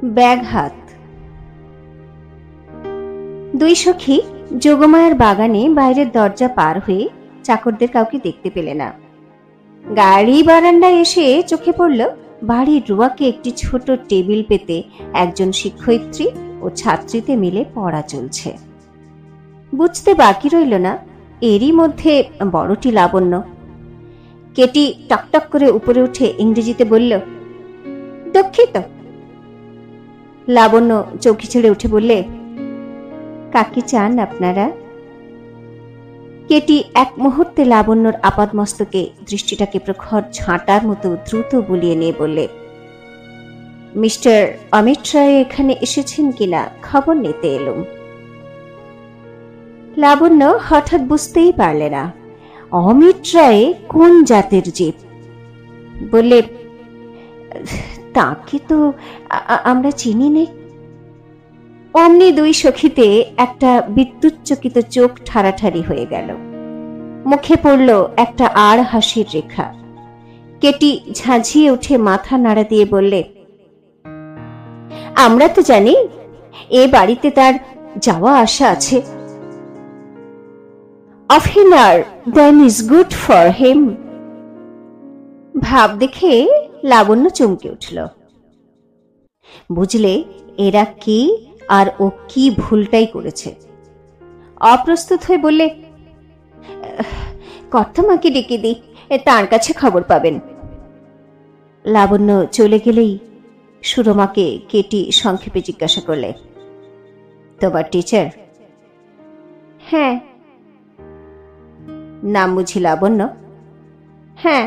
ব্যাঘাত। দুই সখী যোগমায়ার বাগানে বাইরের দরজা পার হয়ে চাকরদের কাউকে দেখতে পেলে না। গাড়ি বারান্দায় এসে চোখে পড়ল বাড়ির রুয়াকে একটি ছোট টেবিল পেতে একজন শিক্ষয়িত্রী ও ছাত্রীতে মিলে পড়া চলছে। বুঝতে বাকি রইল না এরই মধ্যে বড়টি লাবণ্য। কেটি টকটক করে উপরে উঠে ইংরেজিতে বলল, দুঃখিত। লাবণ্য চৌকি ছেড়ে উঠে বললে, কাকে চান আপনারা? কেটি এক মুহূর্তে লাবণ্যর আপাদমস্তকে দৃষ্টিটাকে প্রখর ঝাঁটার মতো দ্রুত বুলিয়ে নিয়ে বললে, মিস্টার অমিত রায় এখানে এসেছেন কিনা খবর নিতে এলুম। লাবণ্য হঠাৎ বুঝতেই পারলে না অমিত রায় কোন জাতের জীব। বললে, তাকে তো আমরা চিনি নে। অমনি দুই সখীতে একটা বিদ্যুৎচকিত চোখ ঠাড়াঠাড়ি হয়ে গেল। মুখে পড়ল একটা আর হাসির রেখা। কেটি ঝাঁঝিয়ে উঠে মাথা নাড়া দিয়ে বললে, আমরা তো জানি এ বাড়িতে তার যাওয়া আসা আছে। অফেনার দেন ইজ গুড ফর হিম। ভাব দেখে লাবণ্য চমকে উঠল। বুঝলে এরা কি আর ও কি ভুলটাই করেছে। অপ্রস্তুত হয়ে বললে, কর্তামাকে ডেকে দিই, তার কাছে খবর পাবেন। লাবণ্য চলে গেলেই সুরমাকে কেটি সংক্ষেপে জিজ্ঞাসা করলে, তোমার টিচার? হ্যাঁ। নাম বুঝি লাবণ্য? হ্যাঁ।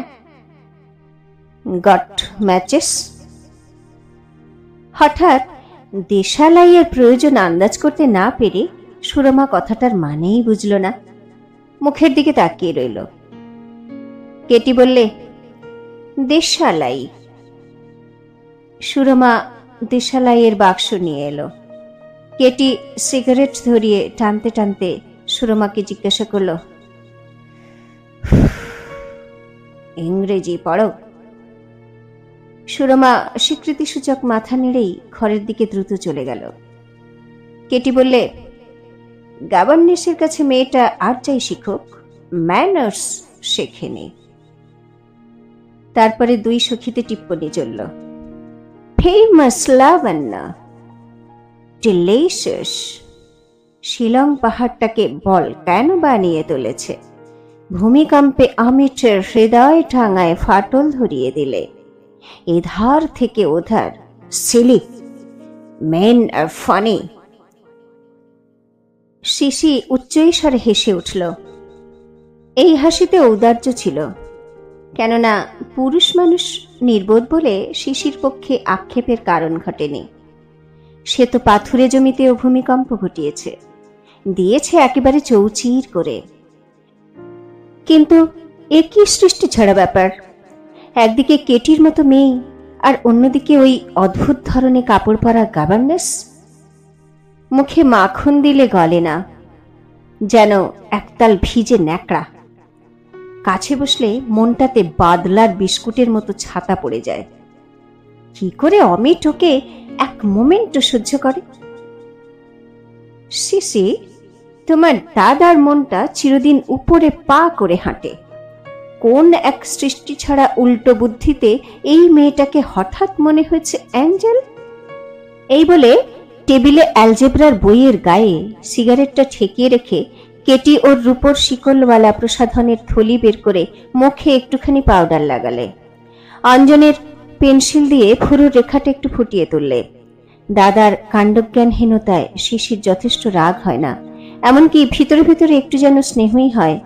Goat matches? হঠাৎ দেশালাইয়ের প্রয়োজন আন্দাজ করতে না পেরে সুরমা কথাটার মানেই বুঝল না, মুখের দিকে তাকিয়ে রইল। কেটি বললে, দেশালাই। সুরমা দেশালাইয়ের বাক্স নিয়ে এলো। কেটি সিগারেট ধরিয়ে টানতে টানতে সুরমাকে জিজ্ঞাসা করল, ইংরেজি পড়ো? সুরমা স্বীকৃতিসূচক মাথা নেড়েই ঘরের দিকে দ্রুত চলে গেল। কেটি বললে, গভর্নেসের কাছে মেয়েটা আর যাই শিখুক, ম্যানার্স শেখেনি। তারপরে দুই সখীতে টিপ্পনি চলল, ফেমাস লাবণ্য, ডিলিশিয়াস, শিলং পাহাড়টাকে বল কেন বানিয়ে তুলেছে, ভূমিকম্পে অমিটের হৃদয় ঠাঙায় ফাটল ধরিয়ে দিলে, এধার থেকে ওধার, সিলি, মেন আর ফানি। শিশি উচ্চৈস্বরে হেসে উঠল। এই হাসিতে ঔদার্য ছিল, কেননা পুরুষ মানুষ নির্বোধ বলে শিশির পক্ষে আক্ষেপের কারণ ঘটেনি। সে তো পাথুরে জমিতেও ভূমিকম্প ঘটিয়েছে, দিয়েছে একেবারে চৌচির করে। কিন্তু এ কি সৃষ্টি ছাড়া ব্যাপার! একদিকে কেটির মতো মেয়ে, আর অন্যদিকে ওই অদ্ভুত ধরনের কাপড় পরা গভর্নেস। মুখে মাখন দিলে গলে না, যেন একতাল ভিজে ন্যাকড়া। কাছে বসলে মনটাতে বাদলার বিস্কুটের মতো ছাতা পড়ে যায়। কি করে অমিত ওকে এক মোমেন্টও সহ্য করে? শিশি, তোমার দাদার মনটা চিরদিন উপরে পা করে হাঁটে। কোন এক সৃষ্টি ছাড়া উল্টো বুদ্ধিতে এই মেয়েটাকে হঠাৎ মনে হয়েছে অ্যাঞ্জেল। এই বলে টেবিলে অ্যালজেব্রার বইয়ের গায়ে সিগারেটটা ঠেকিয়ে রেখে কেটি ওর রূপোর শিকলওয়ালা প্রসাধনের থলি বের করে মুখে একটুখানি পাউডার লাগালে। অঞ্জনের পেন্সিল দিয়ে ফুরুর রেখাটা একটু ফুটিয়ে তুললে। দাদার কাণ্ডজ্ঞানহীনতায় শিশির যথেষ্ট রাগ হয় না, এমনকি ভিতরে ভিতরে একটু যেন স্নেহই হয়।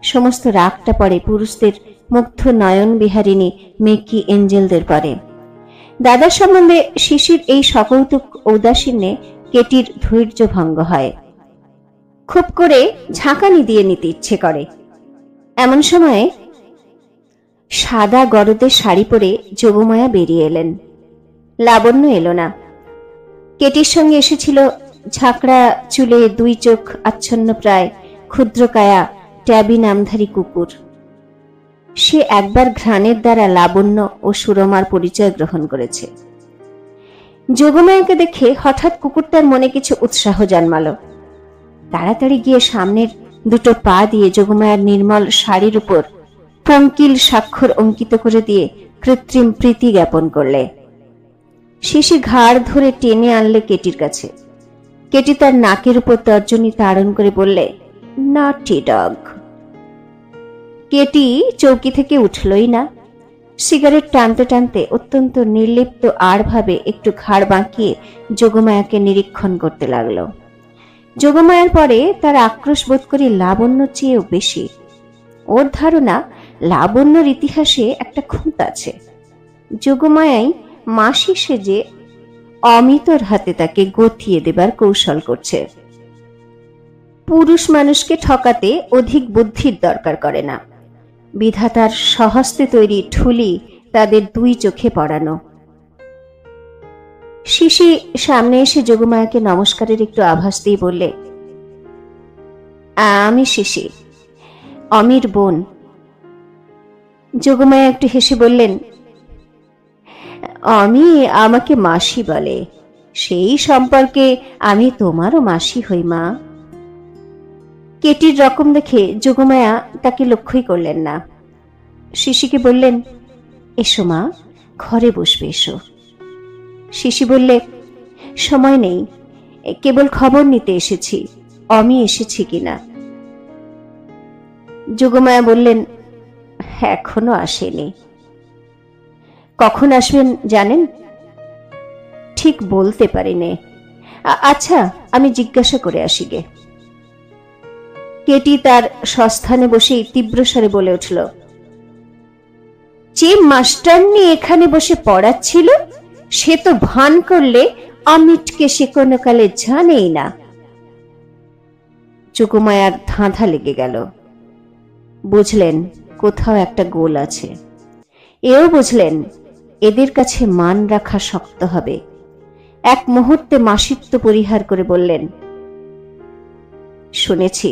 সমস্ত রাগটা পড়ে পুরুষদের মুগ্ধ নয়ন বিহারিণী মেকি এঞ্জেলদের পরে। দাদার সম্বন্ধে শিশির এই সকৌতুক ঔদাসীন্যে কেটির ধৈর্য ভঙ্গ হয়। খুব করে ঝাঁকানি দিয়ে নিতে ইচ্ছে করে। এমন সময়ে সাদা গরদের শাড়ি পরে যোগমায়া বেরিয়ে এলেন। লাবণ্য এলো না। কেটির সঙ্গে এসেছিল ঝাঁকড়া চুলে, দুই চোখ আচ্ছন্ন প্রায়, ক্ষুদ্রকায়া ট্যাবি নামধারী কুকুর। সে একবার ঘ্রাণের দ্বারা লাবণ্য ও সুরমার পরিচয় গ্রহণ করেছে। যোগমায়াকে দেখে হঠাৎ কুকুরটার মনে কিছু উৎসাহ জন্মালো। তাড়াতাড়ি গিয়ে সামনের দুটো পা দিয়ে যোগমায়ার নির্মল শাড়ির উপর পঙ্কিল স্বাক্ষর অঙ্কিত করে দিয়ে কৃত্রিম প্রীতি জ্ঞাপন করলে। শিশি ঘাড় ধরে টেনে আনলে কেটির কাছে। কেটি তার নাকের উপর তর্জনী তাড়ন করে বললে, নটি ডগ। কেটি চৌকি থেকে উঠলই না। সিগারেট টানতে টানতে অত্যন্ত নির্লিপ্ত আর ভাবে একটু ঘাড় বাঁকিয়ে যোগমায়াকে নিরীক্ষণ করতে লাগলো। যোগমায়ার পরে তার আক্রোশ বোধ করি লাবণ্য চেয়েও বেশি। ওর ধারণা লাবণ্যর ইতিহাসে একটা খুঁত আছে। যোগমায়াই মাসি সেজে অমিতর হাতে তাকে গতিয়ে দেবার কৌশল করছে। পুরুষ মানুষকে ঠকাতে অধিক বুদ্ধির দরকার করে না। বিধাতার স্বহস্তে তৈরি ঠুলি তাদের দুই চোখে পড়ানো। শিশি সামনে এসে যোগমায়াকে নমস্কারের একটু আভাস দিয়ে বললে, আমি শিশি, অমির বোন। যোগমায়া একটু হেসে বললেন, অমি আমাকে মাসি বলে, সেই সম্পর্কে আমি তোমারও মাসি হই মা। কেটির রকম দেখে যোগমায়া তাকে লক্ষ্যই করলেন না। শিশিকে বললেন, এসো মা, ঘরে বসবে, এসো। শিশি বললে, সময় নেই, কেবল খবর নিতে এসেছি, অমি এসেছি কিনা। যোগমায়া বললেন, এখনো আসেনি। কখন আসবেন জানেন? ঠিক বলতে পারিনি। আচ্ছা, আমি জিজ্ঞাসা করে আসি গে। কেটি তার স্বস্থানে বসেই তীব্রস্বরে বলে উঠল, যে মাস্টারনি এখানে বসে পড়াচ্ছিল সে তো ভান করলে অমিতকে সে কোনো কালে জানেই না। যোগমায়ার ধাঁধা লেগে গেল। বুঝলেন কোথাও একটা গোল আছে। এও বুঝলেন এদের কাছে মান রাখা শক্ত হবে। এক মুহূর্তে মাসিত্ব পরিহার করে বললেন, শুনেছি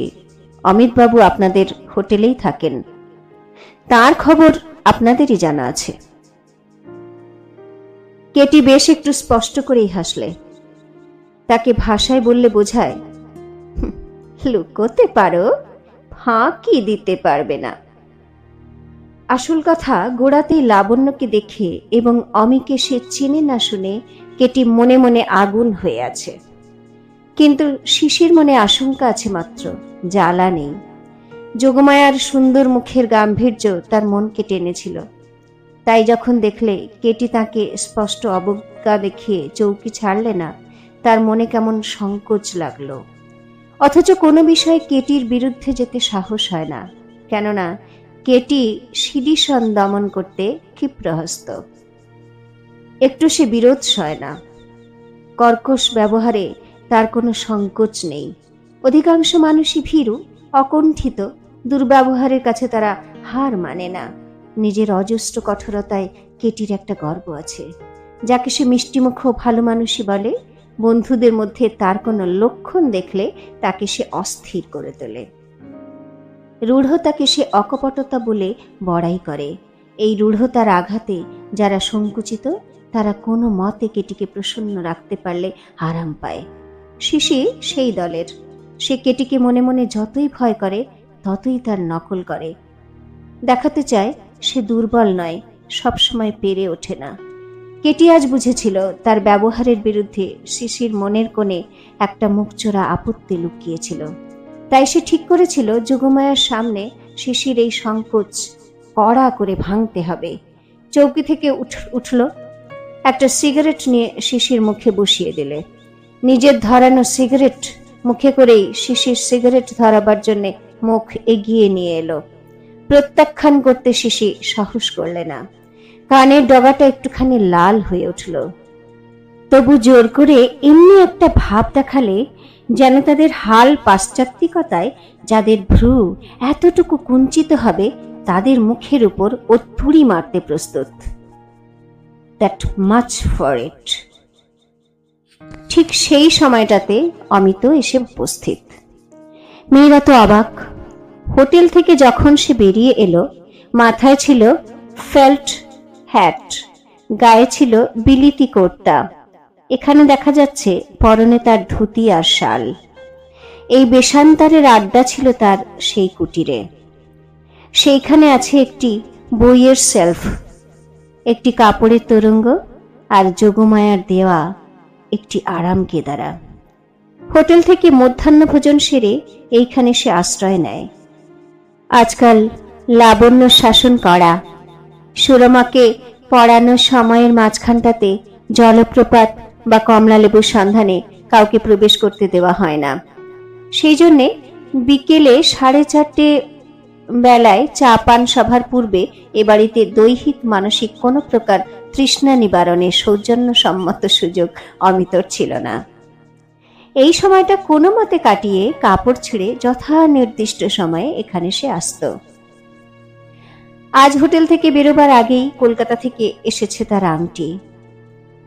অমিতবাবু আপনাদের হোটেলেই থাকেন, তার খবর আপনাদেরই জানা আছে। কেটি বেশ একটু স্পষ্ট করেই হাসলে। তাকে ভাষায় বললে বোঝায়, লুকোতে পারো, ফাঁকি দিতে পারবে না। আসল কথা, গোড়াতেই লাবণ্যকে দেখে এবং অমিকে সে চেনে না শুনে কেটি মনে মনে আগুন হয়ে আছে। কিন্তু শিশির মনে আশঙ্কা আছে মাত্র, জ্বালা নেই। যোগমায়ার সুন্দর মুখের গাম্ভীর্য তার মনকে টেনেছিল। তাই যখন দেখলে কেটি তাকে স্পষ্ট অবজ্ঞা দেখিয়ে চৌকি ছাড়লে না, তার মনে কেমন সংকোচ লাগলো। অথচ কোনো বিষয়ে কেটির বিরুদ্ধে যেতে সাহস হয় না, কেননা কেটি সিডিশন দমন করতে ক্ষিপ্রহস্ত। একটু সে বিরোধ সয় না। কর্কশ ব্যবহারে তার কোনো সংকোচ নেই। অধিকাংশ মানুষই ভীরু, অকুণ্ঠিত, দুর্ব্যবহারের কাছে তারা হার মানে না। নিজের অজস্র কঠোরতায় কেটির একটা গর্ব আছে, যাকে সে মিষ্টিমুখ ভালো মানুষই বলে। বন্ধুদের মধ্যে তার কোনো লক্ষণ দেখলে তাকে সে অস্থির করে তোলে। রূঢ়তাকে সে অকপটতা বলে বড়াই করে। এই রূঢ়তার আঘাতে যারা সংকুচিত তারা কোনো মতে কেটিকে প্রসন্ন রাখতে পারলে আরাম পায়। শিশি সেই দলের। সে কেটিকে মনে মনে যতই ভয় করে ততই তার নকল করে। দেখাতে চায় সে দুর্বল নয়, সবসময় পেরে ওঠে না। কেটি আজ বুঝেছিল তার ব্যবহারের বিরুদ্ধে শিশির মনের কোণে একটা মুখচোরা আপত্তি লুকিয়েছিল। তাই সে ঠিক করেছিল যোগমায়ার সামনে শিশির এই সংকোচ কড়া করে ভাঙতে হবে। চৌকি থেকে উঠল, একটা সিগারেট নিয়ে শিশির মুখে বসিয়ে দিলে। নিজের ধরানো সিগারেট মুখে করেই শিশির সিগারেট ধরাবার জন্য মুখ এগিয়ে নিয়ে এলো। প্রত্যাখ্যান করতে শিশি সাহস করলে না। কানের ডগাটা একটুখানি লাল হয়ে উঠল। তবু জোর করে এমনি একটা ভাব দেখালে যেন তাদের হাল পাশ্চাত্তিকতায় যাদের ভ্রু এতটুকু কুঞ্চিত হবে তাদের মুখের উপর ও তুড়ি মারতে প্রস্তুত। That much for it. ঠিক সেই সময়টাতে অমিত এসে উপস্থিত। মেয়েরা তো অবাক। হোটেল থেকে যখন সে বেরিয়ে এলো, মাথায় ছিল ফেল্ট হ্যাট, গায়ে ছিল বিলিতি কোটটা, এখানে দেখা যাচ্ছে পরনে তার ধুতি আর শাল। এই বেশান্তারের আড্ডা ছিল তার সেই কুটিরে। সেইখানে আছে একটি বইয়ের সেলফ, একটি কাপড়ের তোরঙ্গ আর যোগমায়ার দেওয়া একটি আরাম কেদারা। হোটেল থেকে মধ্যাহ্ন ভোজন সেরে এইখানে সে আশ্রয় নেয়। আজকাল লাবণ্য শাসন করা। সুরমাকে পড়ানোর সময়ের মাঝখানটাতে জলপ্রপাত বা কমলালেবুর সন্ধানে কাউকে প্রবেশ করতে দেওয়া হয় না। সেই জন্যে বিকেলে 4:30 বেলায় চা পান সভার পূর্বে এ বাড়িতে দৈহিক মানসিক কোনো প্রকার তৃষ্ণা নিবারণের সৌজন্যসম্মত সুযোগ অমিতর ছিল না। এই সময়টা কোনো মতে কাটিয়ে কাপড় ছিঁড়ে যথা নির্দিষ্ট সময়ে এখানে সে আসত। আজ হোটেল থেকে বেরোবার আগেই কলকাতা থেকে এসেছে তার আংটি।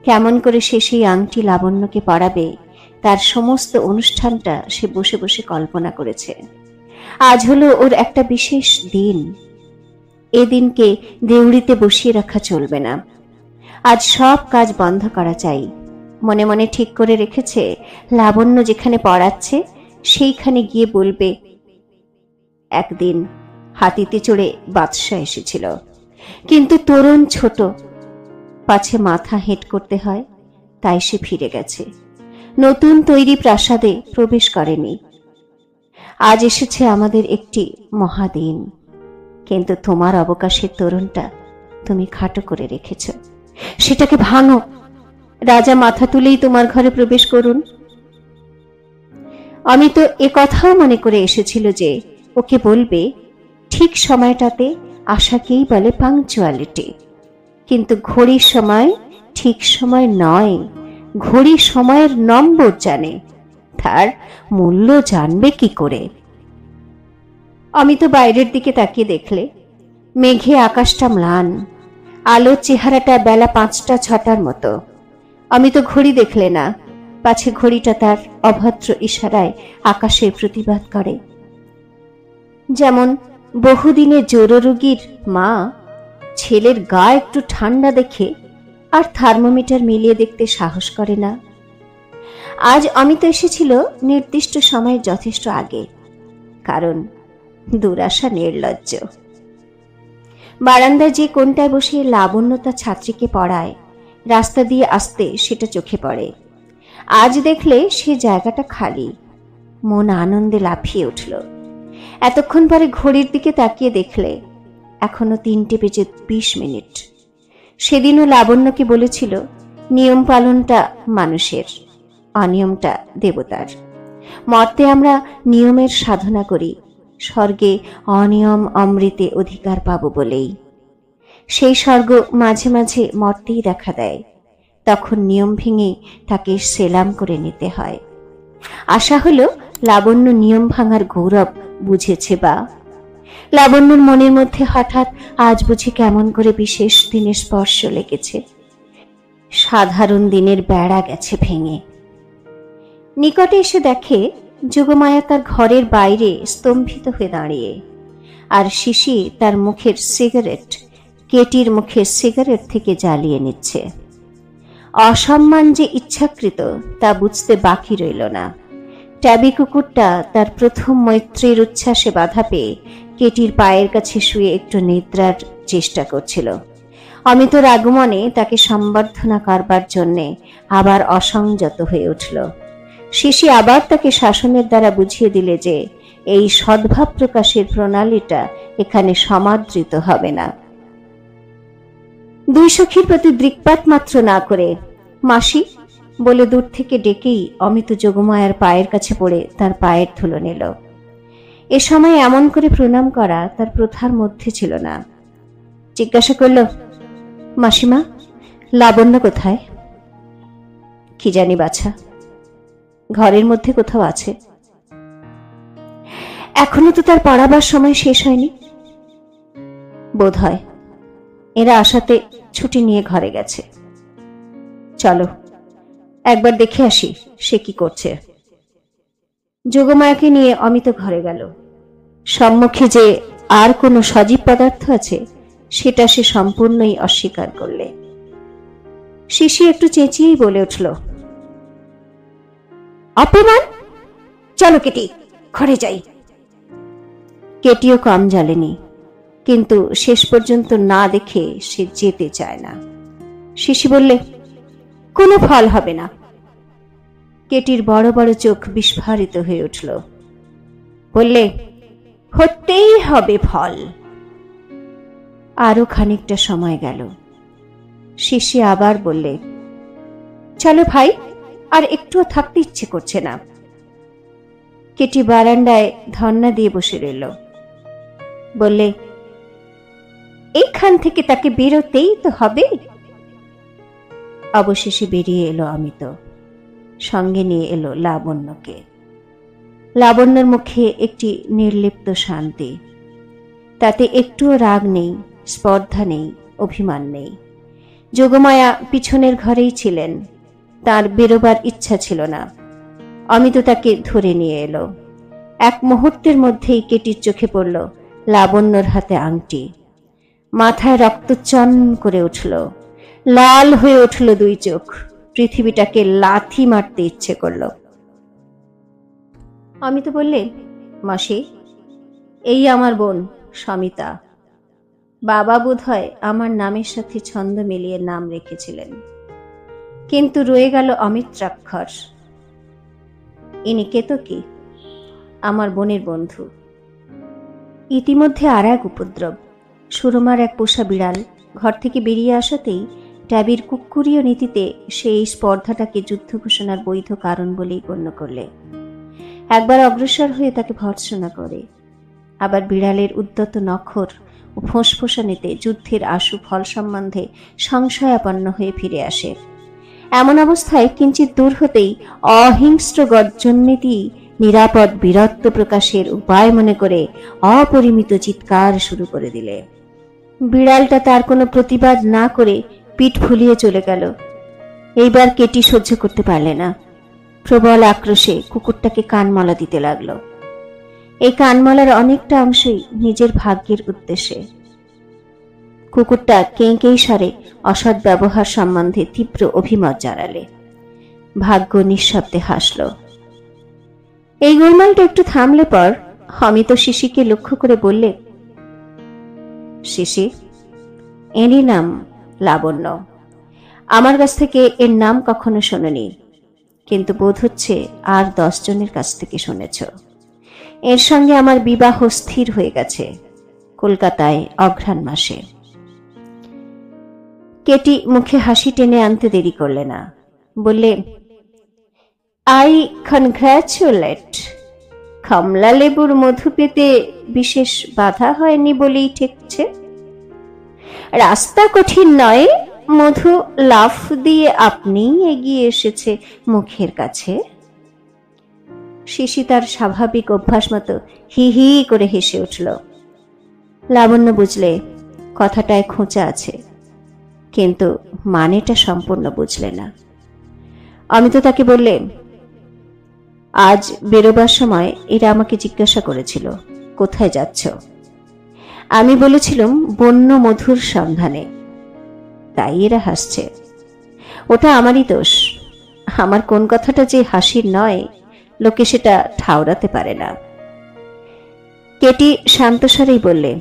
কেমন করে সে সেই আংটি লাবণ্যকে পরাবে, তার সমস্ত অনুষ্ঠানটা সে বসে বসে কল্পনা করেছে। আজ হলো ওর একটা বিশেষ দিন। এ দিনকে দেউড়িতে বসিয়ে রাখা চলবে না। আজ সব কাজ বন্ধ করা চাই। মনে মনে ঠিক করে রেখেছে, লাবণ্য যেখানে পড়াচ্ছে সেইখানে গিয়ে বলবে, একদিন হাতিতে চড়ে বাদশাহ এসেছিল, কিন্তু তরুণ ছোট, পাছে মাথা হেঁট করতে হয়, তাই সে ফিরে গেছে। নতুন তৈরি প্রাসাদে প্রবেশ করেনি। আজ এসেছে আমাদের একটি মহাদিন, কিন্তু তোমার অবকাশের তরুণটা তুমি খাটো করে রেখেছ। সেটাকে ভাঙো। রাজা মাথা তুলেই তোমার ঘরে প্রবেশ করুন। আমি তো এ কথাও মনে করে এসেছিল যে ওকে বলবে, ঠিক সময়টাতে আশাকেই বলে পাংচুয়ালিটি। কিন্তু ঘড়ির সময় ঠিক সময় নয়, ঘড়ি সময়ের নম্বর জানে, তার মূল্য জানবে কি করে? অমিত বাইরের দিকে তাকিয়ে দেখলে মেঘে আকাশটা ম্লান, আলোর চেহারাটা বেলা 5টা-6টার মতো। অমিত ঘড়ি দেখলে না, পাছে ঘড়িটা তার অভদ্র ইশারায় আকাশের প্রতিবাদ করে। যেমন বহুদিনের জোররোগীর মা ছেলের গা একটু ঠান্ডা দেখে আর থার্মোমিটার মিলিয়ে দেখতে সাহস করে না। আজ অমিত এসেছিল নির্দিষ্ট সময়ের যথেষ্ট আগে, কারণ দুরাশা নির্লজ্জ। বারান্দায় যে কোণটায় বসে লাবণ্য তার ছাত্রীকে পড়ায়, রাস্তা দিয়ে আসতে সেটা চোখে পড়ে। আজ দেখলে সে জায়গাটা খালি। মন আনন্দে লাফিয়ে উঠল। এতক্ষণ পরে ঘড়ির দিকে তাকিয়ে দেখলে এখনো 3:20। সেদিনও লাবণ্যকে বলেছিল, নিয়ম পালনটা মানুষের, অনিয়মটা দেবতার। মর্তে আমরা নিয়মের সাধনা করি, স্বর্গে অনিয়ম অমৃতে অধিকার পাব বলেই। সেই স্বর্গ মাঝে মাঝে মর্তেই দেখা দেয়, তখন নিয়ম ভেঙে তাকে সেলাম করে নিতে হয়। আশা হলো লাবণ্য নিয়ম ভাঙার গৌরব বুঝেছে। বা লাবণ্যর মনের মধ্যে হঠাৎ আজ বুঝি কেমন করে বিশেষ দিনের স্পর্শ লেগেছে। সাধারণ দিনের বেড়া গেছে ভেঙে। নিকটে এসে দেখে যোগমায়া তার ঘরের বাইরে স্তম্ভিত হয়ে দাঁড়িয়ে, আর শিশি তার মুখের সিগারেট কেটির মুখের সিগারেট থেকে জ্বালিয়ে নিচ্ছে। অসম্মান যে ইচ্ছাকৃত তা বুঝতে বাকি রইল না। ট্যাবি কুকুরটা তার প্রথম মৈত্রীর উচ্ছ্বাসে বাধা পেয়ে কেটির পায়ের কাছে শুয়ে একটু নিদ্রার চেষ্টা করছিল। অমিতর আগমনে তাকে সম্বর্ধনা করবার জন্যে আবার অসংযত হয়ে উঠল। শিশি আবার তাকে শাসনের দ্বারা বুঝিয়ে দিলে যে এই সদ্ভাব প্রকাশের প্রণালীটা এখানে সমাদৃত হবে না। দুই সখীর প্রতি দৃকপাত মাত্র না করে মাসি বলে দূর থেকে ডেকেই অমিত যোগমায়ার পায়ের কাছে পড়ে তার পায়ের ধুলো নিল। এ সময় এমন করে প্রণাম করা তার প্রথার মধ্যে ছিল না। জিজ্ঞাসা করল, মাসিমা, লাবণ্য কোথায়? কি জানি বাছা, ঘরের মধ্যে কোথাও আছে। এখনো তো তার পড়াবার সময় শেষ হয়নি। বোধ হয় এরা আসাতে ছুটি নিয়ে ঘরে গেছে। চলো একবার দেখে আসি সে কি করছে। যোগমায়াকে নিয়ে অমিত ঘরে গেল। সম্মুখে যে আর কোনো সজীব পদার্থ আছে সেটা সে সম্পূর্ণই অস্বীকার করলে। শিশি একটু চেঁচিয়েই বলে উঠল, অপমান! চলো কেটি, ঘরে যাই। কেটিও কম জ্বালেনি, কিন্তু শেষ পর্যন্ত না দেখে সে যেতে চায় না। শিশি বললে, কোনো ফল হবে না। কেটির বড় বড় চোখ বিস্ফারিত হয়ে উঠল। বললে, হতেই হবে ফল। আরো খানিকটা সময় গেল। শিশি আবার বললে, চলো ভাই, আর একটুও থাকতে ইচ্ছে করছে না। কেটি বারান্দায় ধন্না দিয়ে বসে রইল। বললে, এইখান থেকে তাকে বেরোতেই তো হবে। অবশেষে বেরিয়ে এলো অমিত, সঙ্গে নিয়ে এলো লাবণ্যকে। লাবণ্যর মুখে একটি নির্লিপ্ত শান্তি, তাতে একটুও রাগ নেই, স্পর্ধা নেই, অভিমান নেই। যোগমায়া পিছনের ঘরেই ছিলেন, তার বেরোবার ইচ্ছা ছিল না। অমিত তাকে ধরে নিয়ে এলো। এক মুহূর্তের মধ্যেই কেটির চোখে পড়ল লাবণ্যর হাতে আংটি। মাথায় রক্ত চন করে উঠল, লাল হয়ে উঠল দুই চোখ। পৃথিবীটাকে লাথি মারতে ইচ্ছে করল। অমিত বললে, মাসি, এই আমার বোন সমিতা। বাবা বোধহয় আমার নামের সাথে ছন্দ মিলিয়ে নাম রেখেছিলেন, কিন্তু রয়ে গেল অমিত্রাক্ষর। ইনি কেতকী, আমার বোনের বন্ধু। ইতিমধ্যে আর এক উপদ্রব। সুরমার এক পোষা বিড়াল ঘর থেকে বেরিয়ে আসাতেই ট্যাবির কুক্কুরীয় নীতিতে সেই স্পর্ধাটাকে যুদ্ধ ঘোষণার বৈধ কারণ বলেই গণ্য করলে। একবার অগ্রসর হয়ে তাকে ভর্ৎসনা করে, আবার বিড়ালের উদ্যত নখর ও ফোঁসফোঁসানিতে যুদ্ধের আশু ফল সম্বন্ধে সংশয়াপন্ন হয়ে ফিরে আসে। এমন অবস্থায় কিঞ্চিত দূর হতেই অহিংস্র গর্জননীতি নিরাপদ বীরত্ব প্রকাশের উপায় মনে করে অপরিমিত চিৎকার শুরু করে দিলে। বিড়ালটা তার কোনো প্রতিবাদ না করে পিঠ ফুলিয়ে চলে গেল। এইবার কেটি সহ্য করতে পারলে না, প্রবল আক্রোশে কুকুরটাকে কানমলা দিতে লাগলো। এই কানমলার অনেকটা অংশই নিজের ভাগ্যের উদ্দেশ্যে। কুকুরটা কেঁকেই স্বরে অসৎ ব্যবহার সম্বন্ধে তীব্র অভিমত জানালে। ভাগ্য নিঃশব্দে হাসল। এই গোলমালটা একটু থামলে পর অমিত শিশিকে লক্ষ্য করে বললে, শিশি, এরই নাম লাবণ্য। আমার কাছ থেকে এর নাম কখনো শোনোনি, কিন্তু বোধ হচ্ছে আর 10 জনের কাছ থেকে শুনেছ। এর সঙ্গে আমার বিবাহ স্থির হয়ে গেছে, কলকাতায় অঘ্রাণ মাসে। কেটি মুখে হাসি টেনে আনতে দেরি করলে না, বললে, আই কনগ্র্যাচুলেট। কমলা লেবুর মধু পেতে বিশেষ বাধা হয়নি বলেই ঠেকছে। রাস্তা কঠিন নয়, মধু লাফ দিয়ে আপনিই এগিয়ে এসেছে মুখের কাছে। শিশি তার স্বাভাবিক অভ্যাস মতো হি হি করে হেসে উঠল। লাবণ্য বুঝলে কথাটায় খোঁচা আছে, কিন্তু মানেটা সম্পূর্ণ বুঝলে না। অমিত তাকে বললে, আজ বেরোবার সময় এরা আমাকে জিজ্ঞাসা করেছিল, কোথায় যাচ্ছ? আমি বলেছিলাম বন্য মধুর সন্ধানে, তাই এরা হাসছে। ওটা আমারই দোষ। আমার কোন কথাটা যে হাসির নয়, লোকে সেটা ঠাউরাতে পারে না। কেটি শান্তস্বরেই বললে,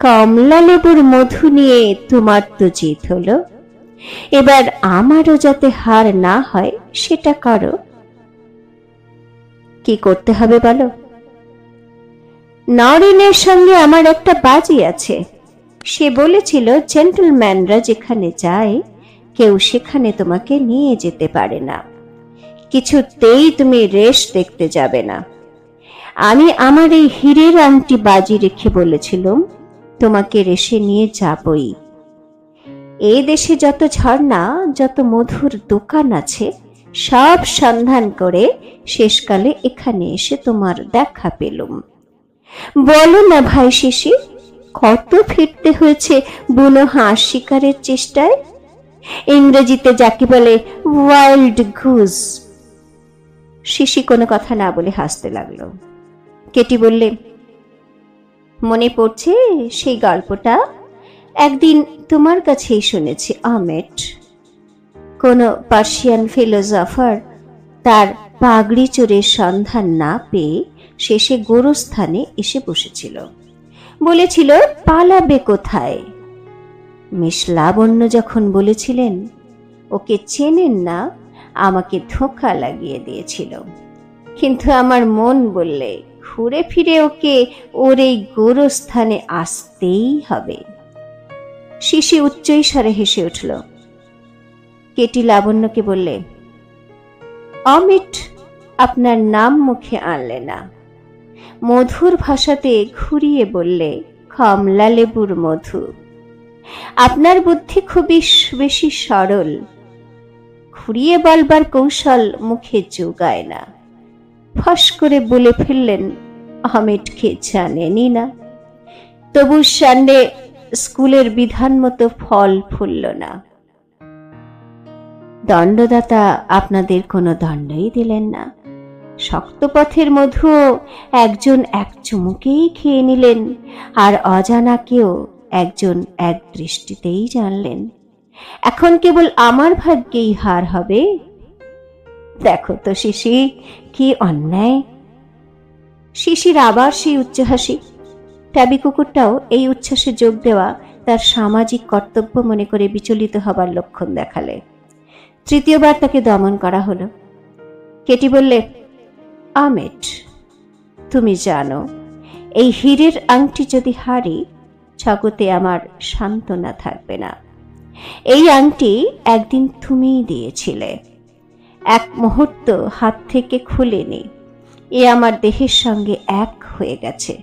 কমলা লেবুর মধু নিয়ে তোমার তো জিত হলো, এবার আমারও যাতে হার না হয় সেটা করো। কি করতে হবে বলো? নরেনের সঙ্গে আমার একটা বাজি আছে। সে বলেছিল জেন্টলম্যানরা যেখানে যায় কেউ সেখানে তোমাকে নিয়ে যেতে পারে না, কিছুতেই তুমি রেস দেখতে যাবে না। আমি আমার এই হীরের আংটি বাজি রেখে বলেছিলাম তোমাকে রেসে নিয়ে যাবই। এই দেশে যত ঝর্ণা, যত মধুর দোকান আছে, সব সন্ধান করে শেষকালে এখানে এসে তোমার দেখা পেলুম। বলো না ভাই শিশি, কত ফিরতে হয়েছে বুনো হাঁস শিকারের চেষ্টায়, ইংরেজিতে যাকে বলে ওয়াইল্ড গুজ। শিশি কোনো কথা না বলে হাসতে লাগলো। কেটি বললে, মনে পড়ছে সেই গল্পটা? একদিন তোমার কাছেই শুনেছি আহমেদ। কোন পার্সিয়ান ফিলোসফার তার পাগড়ি চোরের সন্ধান না পেয়ে শেষে গোরস্থানে এসে বসেছিল। বলেছিল, পালাবে কোথায়? মিস লাবণ্য যখন বলেছিলেন ওকে চেনেন না, আমাকে ধোঁকা লাগিয়ে দিয়েছিল, কিন্তু আমার মন বললে ঘুরে ফিরে ওকে ওর এই গোরস্থানে আসতেই হবে। শিশি উচ্চৈস্বরে হেসে উঠল। কেটি লাবণ্যকে বললে, অমিট আপনার নাম মুখে আনলে না, মধুর ভাষাতে ঘুরিয়ে বললে কমলা লেবুর মধু। আপনার বুদ্ধি খুবই বেশি সরল, ঘুরিয়ে বলবার কৌশল মুখে যোগায় না। ফস করে বলে ফেললেন অমিটকে জানেনই না। তবু সানডে স্কুলের বিধান মতো ফল ফুলল না। দণ্ডদাতা আপনাদের কোনো দণ্ডই দিলেন না। শক্ত পথের মধুও একজন এক চুমুকেই খেয়ে নিলেন, আর অজানাকেও একজন এক দৃষ্টিতেই জানলেন। এখন কেবল আমার ভাগ্যেই হার হবে। দেখো তো শিশি, কি অন্যায়। শিশির আবার সেই উচ্চ হাসি। ট্যাবি কুকুরটাও এই উচ্ছ্বাসে যোগ দেওয়া তার সামাজিক কর্তব্য মনে করে বিচলিত হবার লক্ষণ দেখালে। তৃতীয়বার তাকে দমন করা হলো। কেটি বললে, অমিট, তুমি জানো এই হীরের আংটি যদি হারি, জগতে আমার সান্ত্বনা থাকবে না। এই আংটি একদিন তুমিই দিয়েছিলে, এক মুহূর্ত হাত থেকে খুলেনি। এ আমার দেহের সঙ্গে এক হয়ে গেছে।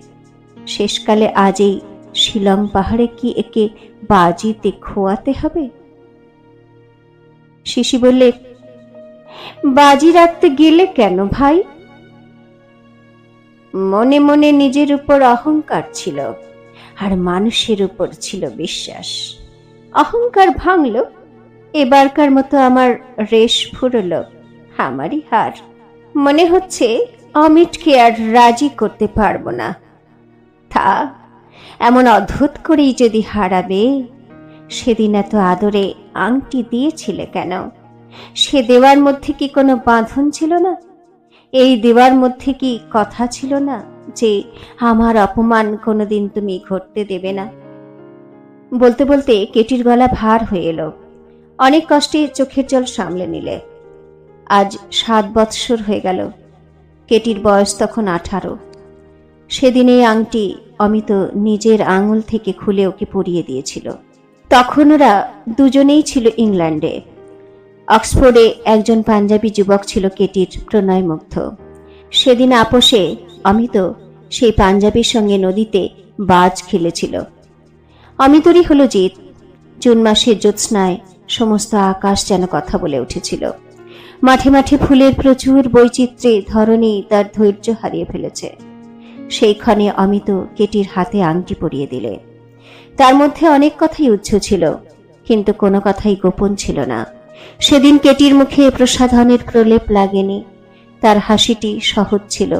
শেষকালে আজ এই শিলং পাহাড়ে কি একে বাজিতে খোয়াতে হবে? শিশি বললে, বাজি রাখতে গেলে কেন ভাই? মনে মনে নিজের উপর অহংকার ছিল, আর মানুষের উপর ছিল বিশ্বাস। অহংকার ভাঙল, এবারকার মতো আমার রেশ ফুরল। আমারই হার। মনে হচ্ছে অমিটকে আর রাজি করতে পারবো না। তা এমন অদ্ভুত করেই যদি হারাবে, সেদিন এত আদরে আংটি দিয়েছিলে কেন? সে দেওয়ার মধ্যে কি কোনো বাঁধন ছিল না? এই দেওয়ার মধ্যে কি কথা ছিল না যে আমার অপমান কোনোদিন তুমি ঘটতে দেবে না? বলতে বলতে কেটির গলা ভার হয়ে এলো। অনেক কষ্টে চোখের জল সামলে নিলে। আজ 7 বৎসর হয়ে গেল। কেটির বয়স তখন 18। সেদিন এই আংটি অমিত নিজের আঙুল থেকে খুলে ওকে পরিয়ে দিয়েছিল। তখন ওরা দুজনেই ছিল ইংল্যান্ডে। অক্সফোর্ডে একজন পাঞ্জাবি যুবক ছিল কেটির প্রণয়মুগ্ধ। সেদিন আপোষে অমিত সেই পাঞ্জাবির সঙ্গে নদীতে বাজ খেলেছিল। অমিতরই হলো জিত। জুন মাসের জ্যোৎস্নায় সমস্ত আকাশ যেন কথা বলে উঠেছিল। মাঠে মাঠে ফুলের প্রচুর বৈচিত্র্যে ধরণী তার ধৈর্য হারিয়ে ফেলেছে। সেই ক্ষণে অমিত কেটির হাতে আংটি পরিয়ে দিলে। তার মধ্যে অনেক কথাই উচ্চ ছিল, কিন্তু কোনো কথাই গোপন ছিল না। সেদিন কেটির মুখে প্রসাধনের প্রলেপ লাগেনি। তার হাসিটি সহজ ছিল।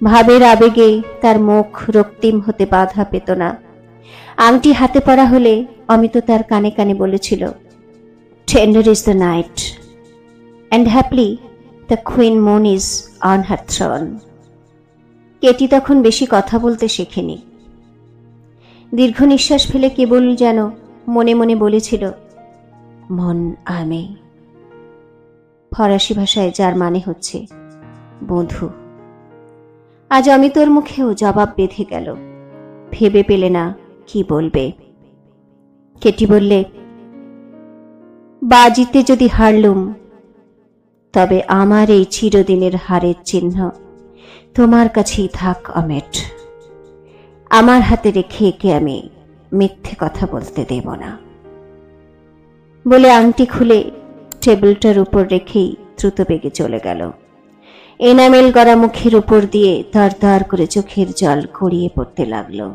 ভাবের আবেগে তার মুখ রক্তিম হতে বাধা পেত না। আংটি হাতে পরা হলে অমিত তার কানে কানে বলেছিল, tender is the night and happily the queen moon is on her throne. Katie তখন বেশি কথা বলতে শেখেনি। দীর্ঘ নিঃশ্বাস ফেলে কেবল যেন মনে মনে বলেছিল, মন আমে, ফরাসি ভাষায় যার মানে হচ্ছে বধূ। আজ অমিতর মুখেও জবাব বেঁধে গেল। ভেবে পেলে না কি বলবে। কেটি বললে, বাজিতে যদি হারলুম, তবে আমার এই চিরদিনের হারের চিহ্ন তোমার কাছেই থাক অমিট। আমার হাতে রেখে একে আমি মিথ্যে কথা বলতে দেব না। বলে আংটি খুলে টেবিলটার উপর রেখেই দ্রুত বেগে চলে গেল। এনামেল গড়া মুখের উপর দিয়ে দাঁড় দাঁড় করে চোখের জল গড়িয়ে পড়তে লাগলো।